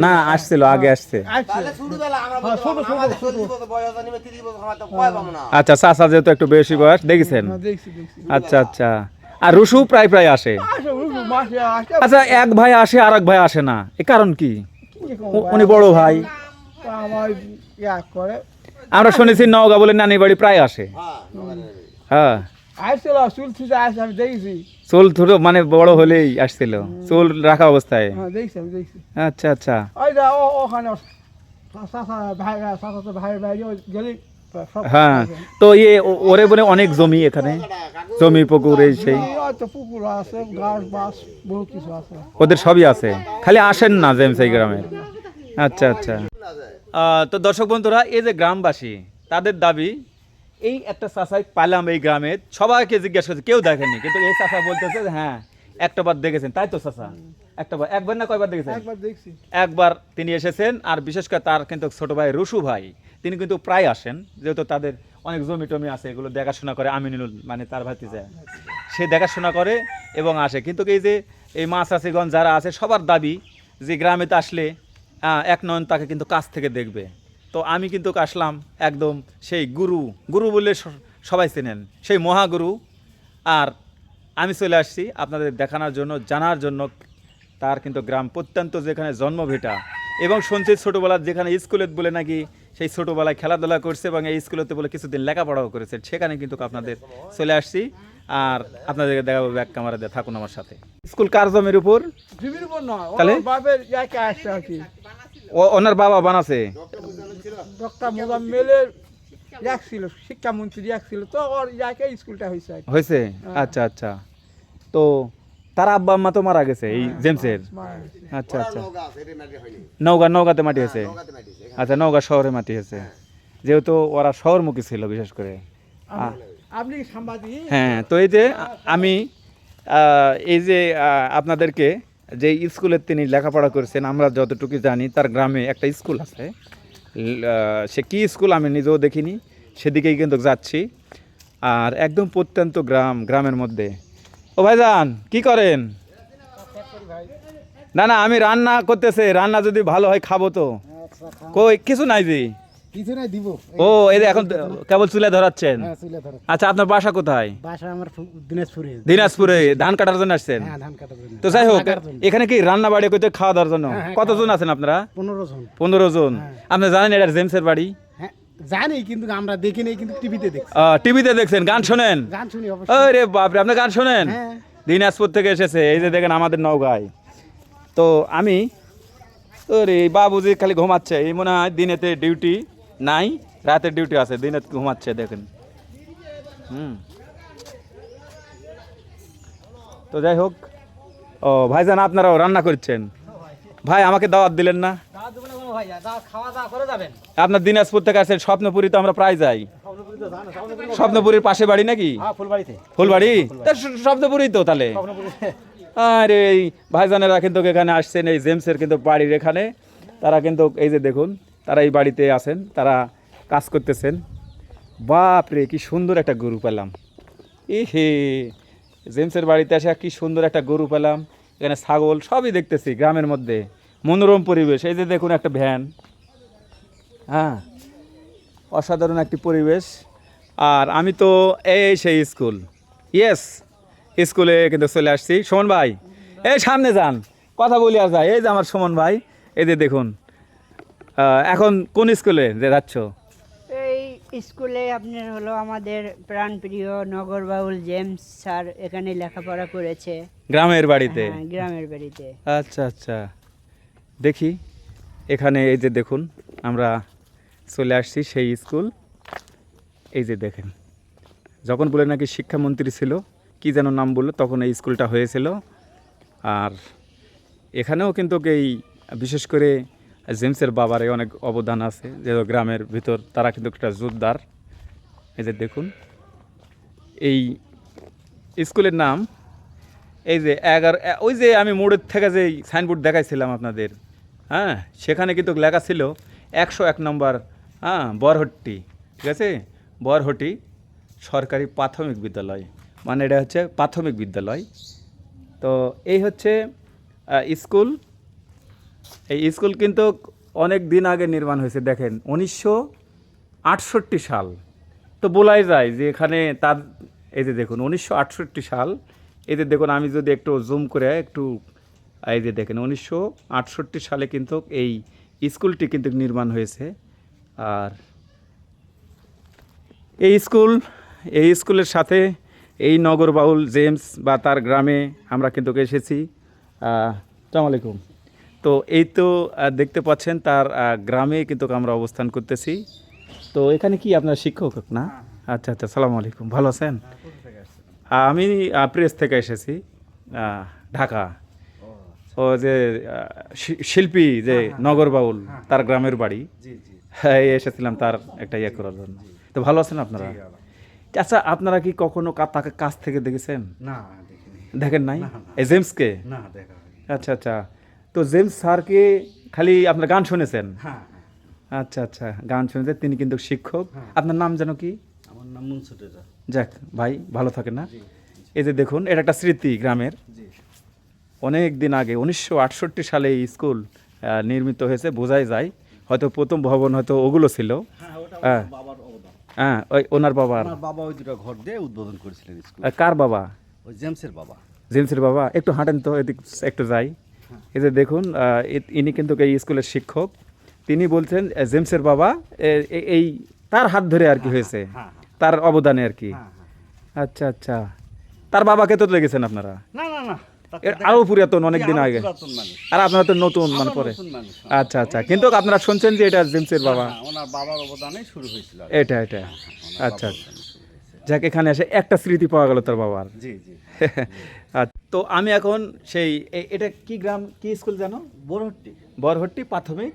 না, আসছিল, আগে আসছে। আসছে। ছোটবেলা আমরা হ্যাঁ, ছোট, ছোট, আমাদের ছোট। 40 বছর বয়স আছে, 30 বছর আমার তো কয় পাবো না। আচ্ছা, চাচা যেহেতু একটু বেশি বয়স, দেখেছেন? হ্যাঁ, দেখছি। আচ্ছা আচ্ছা, আর রুশু প্রায় আসে। আসে, উঠে মাসে আসে। আচ্ছা, এক ভাই আসে আর এক ভাই আসে না, এ কারণ কি? কি করবো? উনি বড় ভাই। তা আমার ইয়া করে। আমরা শুনেছি নওগাঁ বলে নানি বাড়ি প্রায় আসে। হ্যাঁ, আসছিল, চুল থুতে আসে, আমি দেখছি। চুল ছোট মানে বড় হলেই আসছিল, চুল রাখা অবস্থায়। হ্যাঁ, দেখছি, আমি দেখছি। আচ্ছা আচ্ছা, ওই যে ওখানে চাচা ভাই গেলি সব হ্যাঁ। তো ওরে বলে অনেক জমি এখানে, জমি পুকুর এই সেই, তো পুকুর আছে, গাছ বাস বহুত কিছু আছে। ওদের সবই আছে, খালি আসেন না জেমস এই গ্রামে। আচ্ছা আচ্ছা, তো দর্শক বন্ধুরা, এই যে গ্রামবাসী, তাদের দাবি এই একটা চাষাই পালাম এই গ্রামে, সবাইকে জিজ্ঞাসা করছে, কেউ দেখেনি, কিন্তু এই চাষা বলতেছে যে হ্যাঁ একটাবার দেখেছেন। তাই তো চাষা? একবার না কয়বার দেখেছেন? একবার দেখছি। একবার তিনি এসেছেন, আর বিশেষ করে তার কিন্তু ছোট ভাই রুশু ভাই, তিনি কিন্তু প্রায় আসেন, যেহেতু তাদের অনেক জমি টমি আছে, এগুলো দেখাশোনা করে আমিনুল, মানে তার ভাতিজা, সে দেখাশোনা করে এবং আসে। কিন্তু এই যে এই মা চাষিগঞ্জ যারা আছে, সবার দাবি যে গ্রামেতে আসলে এক নয়ন তাকে কিন্তু কাছ থেকে দেখবে। তো আমি কিন্তু আসলাম একদম সেই গুরু বললে সবাই চেনেন, সেই মহাগুরু। আর আমি চলে আসছি আপনাদের দেখানোর জন্য, জানার জন্য তার কিন্তু গ্রাম প্রত্যন্ত যেখানে জন্মভিটা, এবং শুনছি ছোটোবেলার যেখানে স্কুলে বলে নাকি সেই ছোটোবেলায় খেলাধুলা করছে এবং এই স্কুলেতে বলে কিছুদিন লেখাপড়াও করেছে, সেখানে কিন্তু আপনাদের চলে আসছি। আর আপনাদেরকে দেখাবো ব্যাক ক্যামেরা দিয়ে, থাকুন আমার সাথে। স্কুল কার জমির উপর? জমির উপর নয়, তাহলে? ওর বাপের ইয়াকে আসছে আর কি। ওনার বাবা বানাছে? ডক্টর মোজাম্মেলের ইয়াক ছিল, শিক্ষামন্ত্রী ইয়াক ছিল, তো ওর ইয়াকে স্কুলটা হয়েছে আর কি। হয়েছে? আচ্ছা আচ্ছা, তো তার আব্বা আম্মা তো মারা গেছে এই জেমসের? মারা গেছে। আচ্ছা আচ্ছা, নওগাঁ আছে, এটা মাটি হয়নি। নওগাঁতে মাটি আছে? নওগাঁতে মাটি আছে। আচ্ছা, নওগাঁ শহরে মাটি আছে, যেহেতু ওরা শহরমুখী ছিল বিশেষ করে। আপনি কি সাংবাদিক? হ্যাঁ, তো এই যে আমি এই যে আপনাদেরকে যে স্কুলে তিনি লেখাপড়া করেছেন, আমরা যতটুকু জানি তার গ্রামে একটা স্কুল আছে, সে কি স্কুল আমি নিজেও দেখিনি, সেদিকেই কিন্তু যাচ্ছি। আর একদম প্রত্যন্ত গ্রামের মধ্যে ও ভাইজান কি করেন? না না, আমি রান্না করতেছে, রান্না যদি ভালো হয় খাবো তো। কই কিছু নাই জি? কিছু নাই দিব। ও এই যে এখন কেবল চুলে ধরাচ্ছেন। হ্যাঁ, চুলে ধরো। আচ্ছা, আপনার বাসা কোথায়? বাসা আমার দিনাজপুরে। দিনাজপুরে। ধান কাটার জন্য আসছেন? হ্যাঁ, ধান কাটার জন্য। তো যাই হোক, কাটার জন্য। এখানে কি রান্না বাড়ি করতে খাওয়া দাওয়ার জন্য হ্যাঁ, হ্যাঁ, কতজন আছেন আপনারা? 15 জন। 15 জন। হ্যাঁ। আপনি জানেন এটা জেমসের বাড়ি? হ্যাঁ, জানি কিন্তু আমরা দেখিনি, কিন্তু টিভিতে দেখছি। টিভিতে দেখছেন? গান শোনেন? গান শুনি অবশ্যই। আরে বাপরে, আপনি গান শোনেন? হ্যাঁ। দিনাজপুর থেকে এসেছে, এই যে দেখেন আমাদের নওগাঁয়। তো আমি ওরে বাবুজি খালি ঘুমাচ্ছে, এই মনে হয় দিনেতে ডিউটি নাই, রাতের ডিউটি আছে, দিনে ঘুমাচ্ছে দেখেন। তো যাই হোক, ও ভাইজান আপনারাও রান্না করছেন? ভাই আমাকে দাওয়াত দিলেন না? আপনার দিনাজপুর থেকে আসছেন, স্বপ্নপুরি তো আমরা প্রায় যাই। স্বপ্নপুরীর পাশে বাড়ি নাকি? ফুলবাড়ি? তা স্বপ্নপুরি তো তাহলে। আরে এই ভাইজানেরা কিন্তু এখানে আসছেন, এই জেমসের কিন্তু বাড়ির এখানে। তারা কিন্তু এই যে দেখুন, তারা এই বাড়িতে আছেন, তারা কাজ করতেছেন। বাপরে কি সুন্দর একটা গরু পেলাম! এ হে, জেমসের বাড়িতে এসে কি সুন্দর একটা গরু পেলাম। এখানে ছাগল সবই দেখতেছি, গ্রামের মধ্যে মনোরম পরিবেশ। এই যে দেখুন একটা ভ্যান, হ্যাঁ, অসাধারণ একটি পরিবেশ। আর আমি তো এই সেই স্কুল, ইয়েস, স্কুলে কিন্তু চলে আসছি। সুমন ভাই, এই সামনে যান, কথা বলি আর যায়। এই যে আমার সুমন ভাই, এই যে দেখুন। এখন কোন স্কুলে যে যাচ্ছ? এই স্কুলে আপনার হলো আমাদের প্রাণপ্রিয় নগরবাউল জেমস স্যার এখানে লেখাপড়া করেছে। গ্রামের বাড়িতে? হ্যাঁ, গ্রামের বাড়িতে। আচ্ছা আচ্ছা, দেখি এখানে এই যে দেখুন আমরা চলে আসছি সেই স্কুল। এই যে দেখেন, যখন বলে নাকি শিক্ষামন্ত্রী ছিল, কি যেন নাম বললো, তখন এই স্কুলটা হয়েছিল। আর এখানেও কিন্তু এই বিশেষ করে জেমসের বাবারে অনেক অবদান আছে, যে গ্রামের ভিতর তারা কিন্তু একটা জোরদার। এই যে দেখুন এই স্কুলের নাম, এই যে 11, ওই যে আমি মোড়ের থেকে যে সাইনবোর্ড দেখাইছিলাম আপনাদের, হ্যাঁ, সেখানে কিন্তু লেখা ছিল 101 নম্বর, হ্যাঁ, বরহট্টি, ঠিক আছে, বরহট্টি সরকারি প্রাথমিক বিদ্যালয়, মানে এটা হচ্ছে প্রাথমিক বিদ্যালয়। তো এই হচ্ছে স্কুল। এই স্কুল কিন্তু অনেক দিন আগে নির্মাণ হয়েছে, দেখেন 1968 সাল। তো বলাই যায় যে এখানে তার, এই যে দেখুন 1968 সাল। এই যে দেখুন, আমি যদি একটু জুম করে একটু, এই যে দেখেন 1968 সালে কিন্তু এই স্কুলটি কিন্তু নির্মাণ হয়েছে। আর এই স্কুলের সাথে এই নগরবাউল জেমস বা তার গ্রামে আমরা কিন্তু এসেছি। আসসালামু আলাইকুম। তো এই তো দেখতে পাচ্ছেন তার গ্রামে কিন্তু আমরা অবস্থান করতেছি। তো এখানে কি আপনার শিক্ষক না? আচ্ছা আচ্ছা, আসসালামু আলাইকুম, ভালো আছেন? আমি প্রেস থেকে এসেছি, ঢাকা। ও যে শিল্পী যে নগরবাউল, তার গ্রামের বাড়ি, হ্যাঁ, এসেছিলাম তার একটা ইয়ে করার জন্য। তো ভালো আছেন আপনারা? আচ্ছা, আপনারা কি কখনো তাকে কাছ থেকে দেখেছেন? না, দেখিনি। দেখেন নাই? এই জেমসকে? না, দেখা হয়নি। আচ্ছা আচ্ছা, তো জেমস স্যারকে খালি আপনার গান শুনেছেন? হ্যাঁ, আচ্ছা আচ্ছা, গান শুনেছেন, তিনি কিন্তু শিক্ষক। আপনার নাম যেন কি? আমার নাম মুনসুর রেজা। যাক ভাই, ভালো থাকে না? এই যে দেখুন, এটা একটা স্মৃতি গ্রামের। অনেক দিন আগে 1968 সালে এই স্কুল নির্মিত হয়েছে, বোঝাই যায়। হয়তো প্রথম ভবন হয়তো ওগুলো ছিল। হ্যাঁ, বাবার অবদান। হ্যাঁ, ওই ওনার বাবার। আমার বাবা ওই দুটো ঘর দিয়ে উদ্বোধন করেছিলেন স্কুল। কার বাবা? ওই জেমসের বাবা। জেমসের বাবা। একটু হাঁটেন তো, এদিক একটু যাই। এই যে দেখুন, ইনি কিন্তু এই স্কুলের শিক্ষক। তিনি বলছেন জেমসের বাবা এই তার হাত ধরে আর কি হয়েছে, তার অবদানে আর কি। আচ্ছা আচ্ছা, তার বাবাকে তো দেখেছেন আপনারা? না না না, আরো পুরাতন, অনেক দিন আগে। আর আপনারা তো নতুন, মানে পরে। আচ্ছা আচ্ছা, কিন্তু আপনারা শুনছেন যে এটা জেমসের বাবা? ওনার বাবার অবদানে শুরু হয়েছিল। এটা এটা আচ্ছা আচ্ছা, যাক, এখানে এসে একটা স্মৃতি পাওয়া গেল তার বাবার। জি জি। তো আমি এখন সেই এটা কি গ্রাম, কি স্কুল জানো? বরহট্টি বরহট্টি প্রাথমিক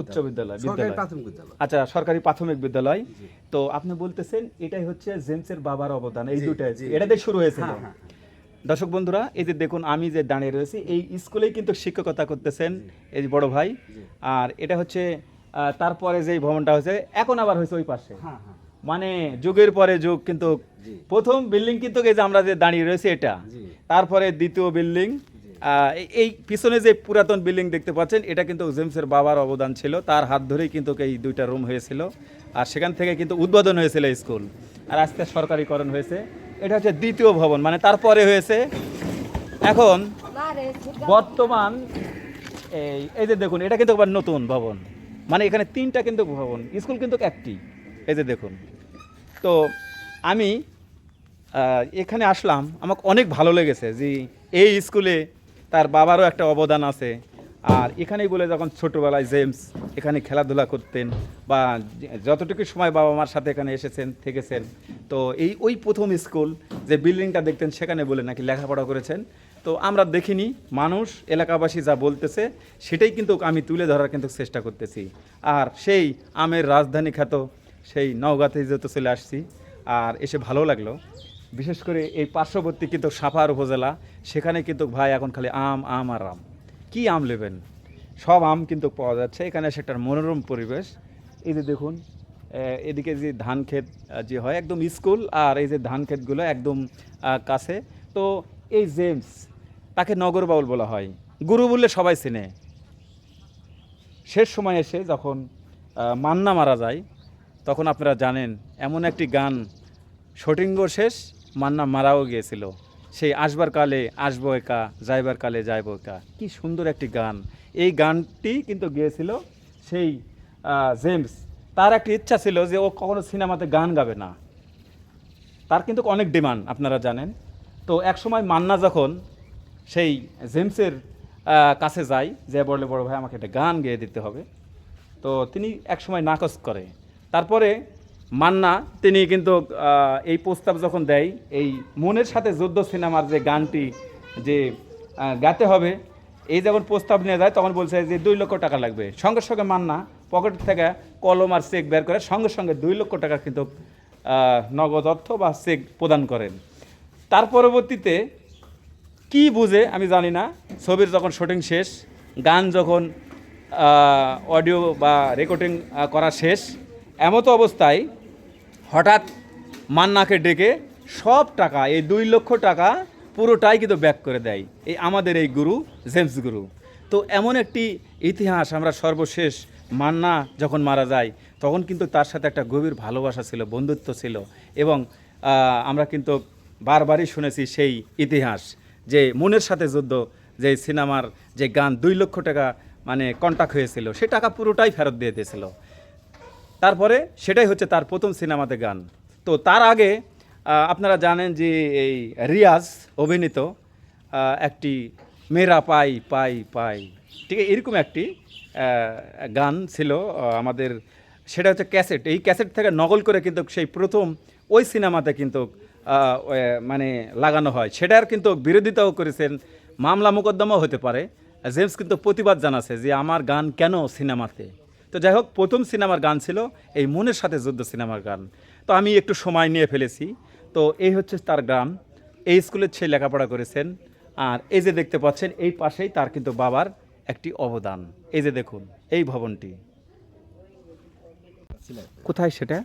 উচ্চ বিদ্যালয়। সরকারি প্রাথমিক বিদ্যালয়। আচ্ছা, সরকারি প্রাথমিক বিদ্যালয়। তো আপনি বলতেছেন এটাই হচ্ছে জেমসের বাবার অবদান, এই দুটাই এটাতে শুরু হয়েছিল। দর্শক বন্ধুরা, এই যে দেখুন আমি যে দাঁড়িয়ে রয়েছি, এই স্কুলেই কিন্তু শিক্ষকতা করতেছেন এই বড় ভাই। আর এটা হচ্ছে তারপরে যেই ভবনটা হয়েছে, এখন আবার হয়েছে ওই পাশে। মানে যুগের পরে যুগ কিন্তু জি। প্রথম বিল্ডিং কিন্তু এই যে আমরা যে দাঁড়িয়ে রয়েছে এটা, জি। তারপরে দ্বিতীয় বিল্ডিং, এই পিছনে যে পুরাতন বিল্ডিং দেখতে পাচ্ছেন এটা কিন্তু জেমসের বাবার অবদান ছিল, তার হাত ধরেই কিন্তু এই 2টা রুম হয়েছিল, আর সেখান থেকে কিন্তু উদ্বোধন হয়েছিল স্কুল, আর আজকে সরকারিকরণ হয়েছে। এটা হচ্ছে দ্বিতীয় ভবন, মানে তারপরে হয়েছে। এখন বর্তমান এই যে দেখুন এটা কিন্তু আবার নতুন ভবন, মানে এখানে 3টা কিন্তু ভবন, স্কুল কিন্তু একটি। এই যে দেখুন, তো আমি এখানে আসলাম, আমাকে অনেক ভালো লেগেছে যে এই স্কুলে তার বাবারও একটা অবদান আছে। আর এখানেই বলে যখন ছোটোবেলায় জেমস এখানে খেলাধুলা করতেন বা যতটুকু সময় বাবা মার সাথে এখানে এসেছেন থেকেছেন, তো ওই প্রথম স্কুল যে বিল্ডিংটা দেখতেন সেখানে বলে নাকি লেখাপড়া করেছেন। তো আমরা দেখিনি, মানুষ এলাকাবাসী যা বলতেছে সেটাই কিন্তু আমি তুলে ধরার কিন্তু চেষ্টা করতেছি। আর সেই আমের রাজধানী খ্যাত সেই নওগাঁতে যেহেতু চলে আসছি, আর এসে ভালো লাগলো। বিশেষ করে এই পার্শ্ববর্তী কিন্তু সাপাহার উপজেলা, সেখানে কিন্তু ভাই এখন খালি আম আম আর আম, কী আম নেবেন, সব আম কিন্তু পাওয়া যাচ্ছে এখানে। এসে একটা মনোরম পরিবেশ। এই যে দেখুন এদিকে যে ধান ক্ষেত যে হয় একদম স্কুল, আর এই যে ধান ক্ষেতগুলো একদম কাছে। তো এই জেমস, তাকে নগর বাউল বলা হয়, গুরু বললে সবাই চেনে। শেষ সময় এসে যখন মান্না মারা যায়, তখন আপনারা জানেন এমন একটি গান, শুটিং শেষ মান্না মারাও গিয়েছিল, সেই আসবার কালে আসবো একা, যাইবার কালে যাইবো একা, কি সুন্দর একটি গান। এই গানটি কিন্তু গিয়েছিল সেই জেমস। তার একটি ইচ্ছা ছিল যে ও কখনো সিনেমাতে গান গাবে না, তার কিন্তু অনেক ডিমান্ড আপনারা জানেন। তো একসময় মান্না যখন সেই জেমসের কাছে যায়, যে বলে বড় ভাই আমাকে একটা গান গেয়ে দিতে হবে, তো তিনি একসময় নাকচ করে। তারপরে মান্না তিনি কিন্তু এই প্রস্তাব যখন দেয়, এই মনের সাথে যুদ্ধ সিনেমার যে গানটি যে গাতে হবে, এই যখন প্রস্তাব নিয়ে যায় তখন বলছে যে 2 লক্ষ টাকা লাগবে। সঙ্গে সঙ্গে মান্না পকেট থেকে কলম আর চেক বের করে সঙ্গে সঙ্গে 2 লক্ষ টাকা কিন্তু নগদ অর্থ বা চেক প্রদান করেন। তার পরবর্তীতে কি বুঝে আমি জানি না, ছবির যখন শুটিং শেষ, গান যখন অডিও বা রেকর্ডিং করা শেষ, এমতো অবস্থায় হঠাৎ মান্নাকে ডেকে সব টাকা, এই 2 লক্ষ টাকা পুরোটাই কিন্তু ব্যাক করে দেয় এই আমাদের এই গুরু জেমস গুরু। তো এমন একটি ইতিহাস। আমরা সর্বশেষ মান্না যখন মারা যায় তখন কিন্তু তার সাথে একটা গভীর ভালোবাসা ছিল, বন্ধুত্ব ছিল, এবং আমরা কিন্তু বারবারই শুনেছি সেই ইতিহাস যে মনের সাথে যুদ্ধ, যে সিনেমার যে গান 2 লক্ষ টাকা মানে কন্ট্যাক্ট হয়েছিল, সে টাকা পুরোটাই ফেরত দিয়ে দিয়েছিল। তারপরে সেটাই হচ্ছে তার প্রথম সিনেমাতে গান। তো তার আগে আপনারা জানেন যে এই রিয়াজ অভিনীত একটি মেরা পাই পাই পাই, ঠিক এরকম একটি গান ছিল আমাদের, সেটা হচ্ছে ক্যাসেট। এই ক্যাসেট থেকে নকল করে কিন্তু সেই প্রথম ওই সিনেমাতে কিন্তু মানে লাগানো হয়। সেটার কিন্তু বিরোধিতাও করেছেন, মামলা মোকদ্দমাও হতে পারে। জেমস কিন্তু প্রতিবাদ জানাচ্ছে যে আমার গান কেন সিনেমাতে। তো যাই হোক, প্রথম সিনেমার গান ছিল এই মনের সাথে যুদ্ধ সিনেমার গান। তো আমি একটু সময় নিয়ে ফেলেছি। তো এই হচ্ছে তার গ্রাম, এই স্কুলের ছেলে লেখাপড়া করেছেন। আর এই যে দেখতে পাচ্ছেন এই পাশেই তার কিন্তু বাবার একটি অবদান। এই যে দেখুন এই ভবনটি কোথায়, সেটা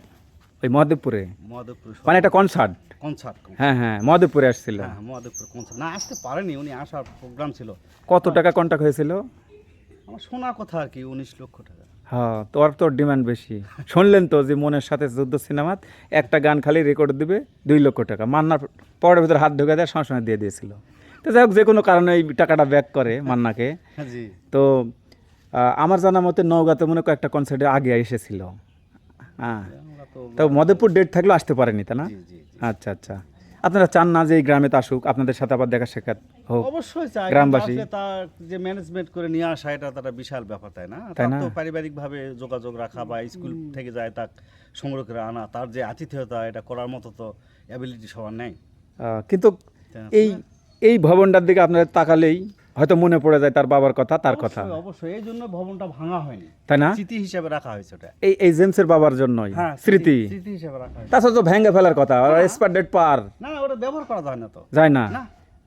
ওই মহাদেবপুরে, মহাদেবপুর মানে একটা কনসার্ট। কনসার্ট। হ্যাঁ হ্যাঁ, মহাদেবপুরে আসছিল। হ্যাঁ, মহাদেবপুর কনসার্ট না, আসতে পারেনি উনি, আসার প্রোগ্রাম ছিল। কত টাকা কন্ট্যাক্ট হয়েছিল? আমার শোনা কথা আর কি 19 লক্ষ টাকা। হ্যাঁ, তোর ডিমান্ড বেশি। শুনলেন তো যে মনের সাথে যুদ্ধ সিনেমাত একটা গান খালি রেকর্ড দিবে 2 লক্ষ টাকা। মান্নার পরের ভিতরে হাত ঢুকে দেয়, সঙ্গে সঙ্গে দিয়ে দিয়েছিল। তো যাই হোক, যে কোনো কারণে এই টাকাটা ব্যাক করে মান্নাকে। জি। তো আমার জানা মতে নওগাঁতে মনে হয় একটা কনসার্টে আগে এসেছিল। হ্যাঁ, আমরা তো তো মধুপুর ডেট থাকলেও আসতে পারেনি, তা না? জি জি জি। আচ্ছা আচ্ছা, আপনারা চান না যে এই গ্রামে আসুক, আপনাদের সাথে আবার দেখা সাক্ষাৎ হোক? অবশ্যই চাই, গ্রামবাসী। আসলে তার যে ম্যানেজমেন্ট করে নিয়ে আসা, এটা তার বিশাল ব্যাপার, তাই না? তাই তার না? তো পারিবারিকভাবে যোগাযোগ রাখা বা স্কুল থেকে যায় তাক সংগ্রহ করে আনা, তার যে আতিথেয়তা, এটা করার মতো তো অ্যাবিলিটি সবার নেই। কিন্তু এই ভবনটার দিকে আপনারা তাকালেই হয়তো মনে পড়ে যায় তার বাবার কথা, তার কথা। অবশ্যই, অবশ্যই, এই জন্য ভবনটা ভাঙা হয়নি, তাই না? স্মৃতি হিসেবে রাখা হয়েছে ওটা। এই জেমসের বাবার জন্যই হ্যাঁ, স্মৃতি। স্মৃতি হিসেবে রাখা হয়েছে। তাছাড়া তো ভেঙে ফেলার কথা, এক্সপায়ার ডেট পার না না, ওটা ব্যবহার করা যায় না তো। যায় না। না,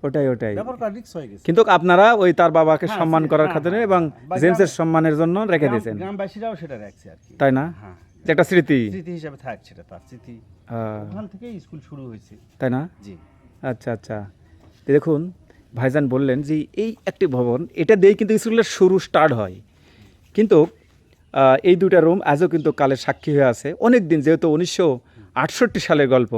ওটাই ব্যবহার করা রিস্ক হয়ে গেছে। কিন্তু আপনারা ওই তার বাবাকে হ্যাঁ, সম্মান করার হ্যাঁ, খাতিরে হ্যাঁ, এবং বা জেমসের সম্মানের জন্য রেখে দিয়েছেন, গ্রামবাসীরাও সেটা রাখছে আর কি। তাই না? হ্যাঁ। যে একটা স্মৃতি, স্মৃতি হিসাবে থাক, সেটা তার স্মৃতি। ওখান থেকেই স্কুল শুরু হয়েছে। তাই না? জি আচ্ছা আচ্ছা। তো দেখুন ভাইজান বললেন যে এই একটি ভবন, এটা দিয়েই কিন্তু স্কুলের শুরু স্টার্ট হয়। কিন্তু এই দুটা রুম আজও কিন্তু কালের সাক্ষী হয়ে আছে অনেক দিন, যেহেতু 1968 সালের গল্প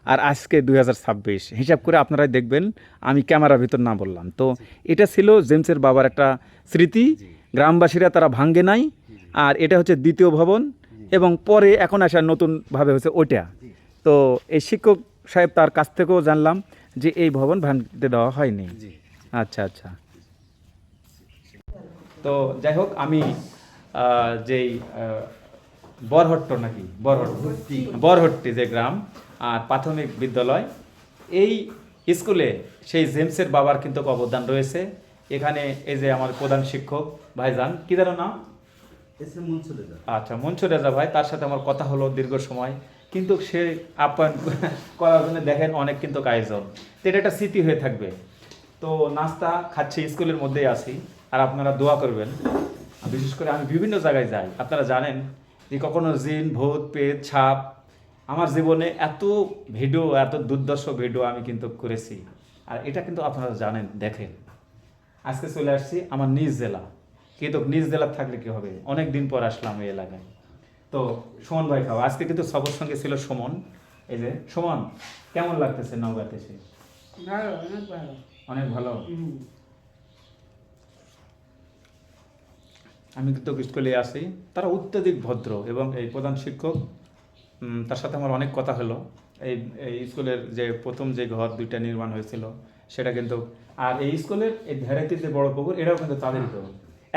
আর আজকে 2026, হিসাব করে আপনারাই দেখবেন, আমি ক্যামেরার ভিতর না বললাম। তো এটা ছিল জেমসের বাবার একটা স্মৃতি, গ্রামবাসীরা তারা ভাঙ্গে নাই। আর এটা হচ্ছে দ্বিতীয় ভবন, এবং পরে এখন আসা নতুনভাবে হচ্ছে ওইটা। তো এই শিক্ষক সাহেব তার কাছ থেকেও জানলাম যে এই ভবন ভাঙতে দেওয়া হয়নি। আচ্ছা আচ্ছা। তো যাই হোক, আমি যেই বরহট্ট নাকি বরহট্টি যে গ্রাম আর প্রাথমিক বিদ্যালয়, এই স্কুলে সেই জেমসের বাবার কিন্তু অবদান রয়েছে। এখানে এই যে আমার প্রধান শিক্ষক ভাইজান, কি যেন নাম? আচ্ছা, মনসুর রেজা ভাই, তার সাথে আমার কথা হলো দীর্ঘ সময়, কিন্তু সে আপ্যায়ন করার জন্য দেখেন অনেক কিন্তু আয়োজন। তো এটা একটা স্মৃতি হয়ে থাকবে। তো নাস্তা খাচ্ছি, স্কুলের মধ্যেই আছি, আর আপনারা দোয়া করবেন। বিশেষ করে আমি বিভিন্ন জায়গায় যাই, আপনারা জানেন যে কখনো জিন, ভূত, পেট, ছাপ, আমার জীবনে এত ভিডিও, এত দুর্দর্শ ভিডিও আমি কিন্তু করেছি। আর এটা কিন্তু আপনারা জানেন, দেখেন আজকে চলে আসছি আমার নিজ জেলা, কিন্তু নিজ জেলা থাকলে কি হবে, অনেক দিন পর আসলাম এই এলাকায়। তো সুমন ভাই খাওয়া, আজকে কিন্তু সবার সঙ্গে ছিল সুমন। এই যে সুমন, কেমন লাগতেছে নওগাঁতে এসে? অনেক ভালো। আমি কিন্তু স্কুলে আসি, তারা অত্যাধিক ভদ্র, এবং এই প্রধান শিক্ষক, তার সাথে আমার অনেক কথা হলো। এই এই স্কুলের যে প্রথম যে ঘর দুইটা নির্মাণ হয়েছিল সেটা কিন্তু, আর এই স্কুলের এই ভ্যারাইটির যে বড় পুকুর, এটাও কিন্তু তাদেরই তো,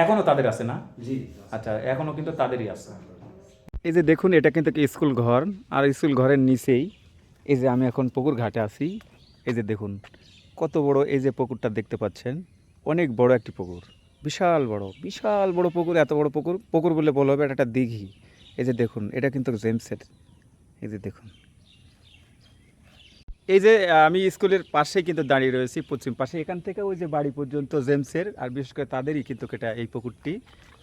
এখনও তাদের আছে না? জি আচ্ছা, এখনও কিন্তু তাদেরই আছে। এই যে দেখুন, এটা কিন্তু স্কুল ঘর, আর স্কুল ঘরের নিচেই এই যে আমি এখন পুকুর ঘাটে আছি। এই যে দেখুন কত বড় এই যে পুকুরটা দেখতে পাচ্ছেন, অনেক বড় একটি পুকুর, বিশাল বড় পুকুর। এত বড় পুকুর, পুকুর বলে বলা হবে, এটা একটা দিঘি। এই যে দেখুন, এটা কিন্তু জেমসের। এই যে দেখুন, এই যে আমি স্কুলের পাশেই কিন্তু দাঁড়িয়ে রয়েছি, পশ্চিম পাশে, এখান থেকে ওই যে বাড়ি পর্যন্ত জেমসের, আর বিশেষ করে তাদেরই কিন্তু এটা এই পুকুরটি।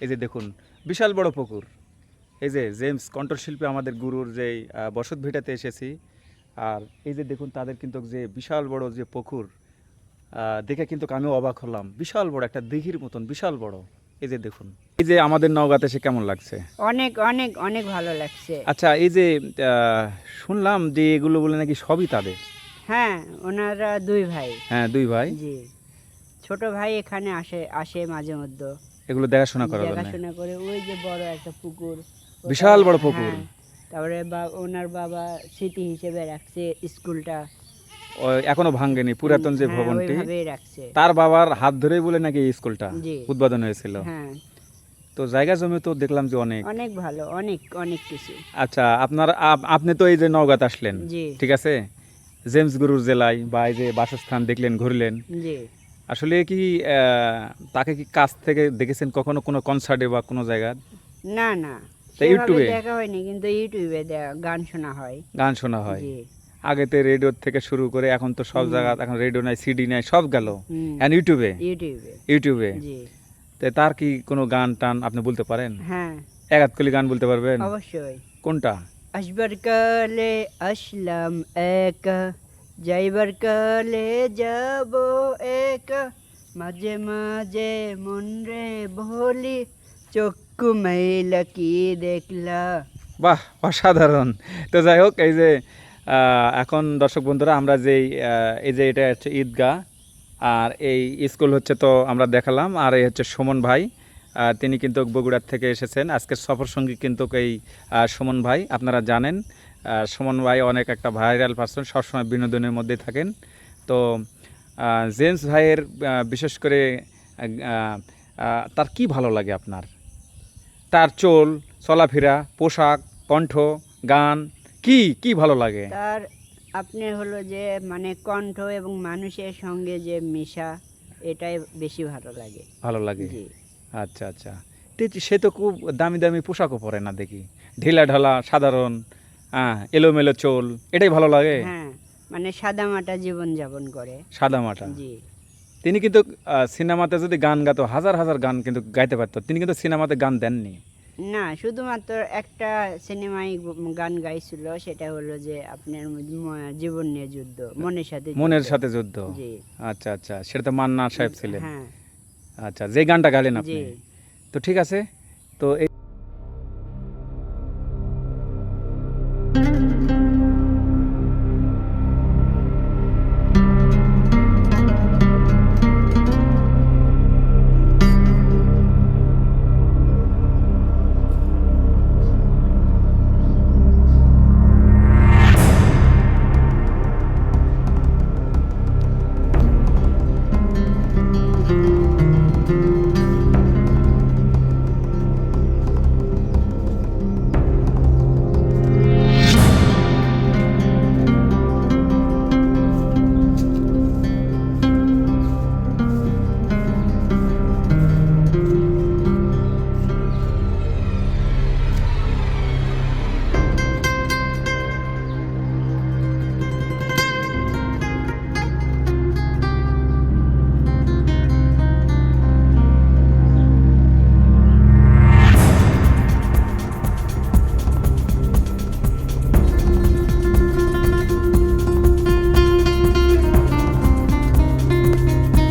এই যে দেখুন বিশাল বড় পুকুর। এই যে জেমস কণ্ঠশিল্পী আমাদের গুরুর যেই বসত ভিটাতে এসেছি, আর এই যে দেখুন তাদের কিন্তু যে বিশাল বড় যে পুকুর, দেখে কিন্তু আমিও অবাক হলাম, বিশাল বড় একটা দিঘির মতন, বিশাল বড়। এই যে দেখুন, এই যে আমাদের নওগাঁতে এসে কেমন লাগছে? অনেক অনেক অনেক ভালো লাগছে। আচ্ছা, এই যে শুনলাম যে এগুলো বলে নাকি সবই তাদের? হ্যাঁ, ওনারা দুই ভাই। হ্যাঁ, দুই ভাই। জি, ছোট ভাই এখানে আসে আসে মাঝে মধ্যে এগুলো দেখাশোনা করার জন্য? দেখাশোনা করে। ওই যে বড় একটা পুকুর, বিশাল বড় পুকুর। হ্যাঁ, তারপরে ওনার বাবা স্মৃতি হিসেবে রাখছে স্কুলটা, এখনো ভাঙ্গেনি, পুরাতন যে হ্যাঁ, ভবনটি, ওইভাবেই রাখছে। তার বাবার হাত ধরেই বলে নাকি এই স্কুলটা জি। উদ্বোধন হয়েছিল। হ্যাঁ, তো জায়গা জমি তো দেখলাম যে অনেক। অনেক ভালো, অনেক অনেক কিছু। আচ্ছা, আপনি তো এই যে নওগাঁতে আসলেন, জি। ঠিক আছে, জেমস গুরুর জেলায়, বা এই যে বাসস্থান দেখলেন, ঘুরলেন, জি, আসলে কি তাকে কি কাছ থেকে দেখেছেন কখনো কোনো কনসার্টে বা কোনো জায়গায়? না না, তা ইউটিউবে? সেভাবে দেখা হয়নি, কিন্তু ইউটিউবে গান শোনা হয়। গান শোনা হয়? জি। আগেতে রেডিও থেকে শুরু করে এখন তো সব জায়গা, এখন রেডিও নাই, সিডি নাই, সব গেল, হুম। এখন ইউটিউবে। ইউটিউবে। জি। তো তার কি কোনো গান টান আপনি বলতে পারেন? হ্যাঁ, এক আধ কলি গান বলতে পারবেন? অবশ্যই। কোনটা? আসবার কালে আসলাম একা, যাইবার কালে যাব একা, মাঝে মাঝে মন রে বলি, চক্ষু মেলা কি দেখলা। বাহ, অসাধারণ। তো যাই হোক, এই যে এখন দর্শক বন্ধুরা, আমরা যেই এই যে এটা হচ্ছে ঈদগাহ, আর এই স্কুল হচ্ছে, তো আমরা দেখালাম। আর এই হচ্ছে সুমন ভাই, তিনি কিন্তু বগুড়ার থেকে এসেছেন, আজকের সফর সঙ্গী কিন্তু এই সুমন ভাই। আপনারা জানেন সুমন ভাই অনেক একটা ভাইরাল পার্সন, সবসময় বিনোদনের মধ্যে থাকেন। তো জেমস ভাইয়ের বিশেষ করে তার কি ভালো লাগে আপনার? তার চল, চলাফেরা, পোশাক, কণ্ঠ, গান, কি কি ভালো লাগে তার? আপনি হলো যে মানে কণ্ঠ এবং মানুষের সঙ্গে যে মিশা, এটাই বেশি ভালো লাগে। ভালো লাগে? জি। আচ্ছা আচ্ছা। সে তো খুব দামি দামি পোশাকও পরে না দেখি, ঢিলা ঢালা সাধারণ, এলোমেলো চোল, এটাই ভালো লাগে? হ্যাঁ, মানে সাদামাটা জীবন যাপন করে। সাদামাটা। জি। তিনি কিন্তু সিনেমাতে যদি গান গাতো, হাজার হাজার গান কিন্তু গাইতে পারতো, তিনি কিন্তু সিনেমাতে গান দেননি। না, শুধুমাত্র একটা সিনেমায় গান গাইছিল, সেটা হলো যে আপনার জীবন নিয়ে যুদ্ধ, মনের সাথে মনের যুদ্ধ। সাথে যুদ্ধ। জি। আচ্ছা আচ্ছা, সেটা তো মান্না সাহেব ছিলেন। হ্যাঁ আচ্ছা, যে গানটা গাইলেন আপনি। জি। তো ঠিক আছে, তো এই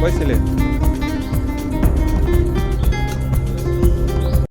কই ছিলেন?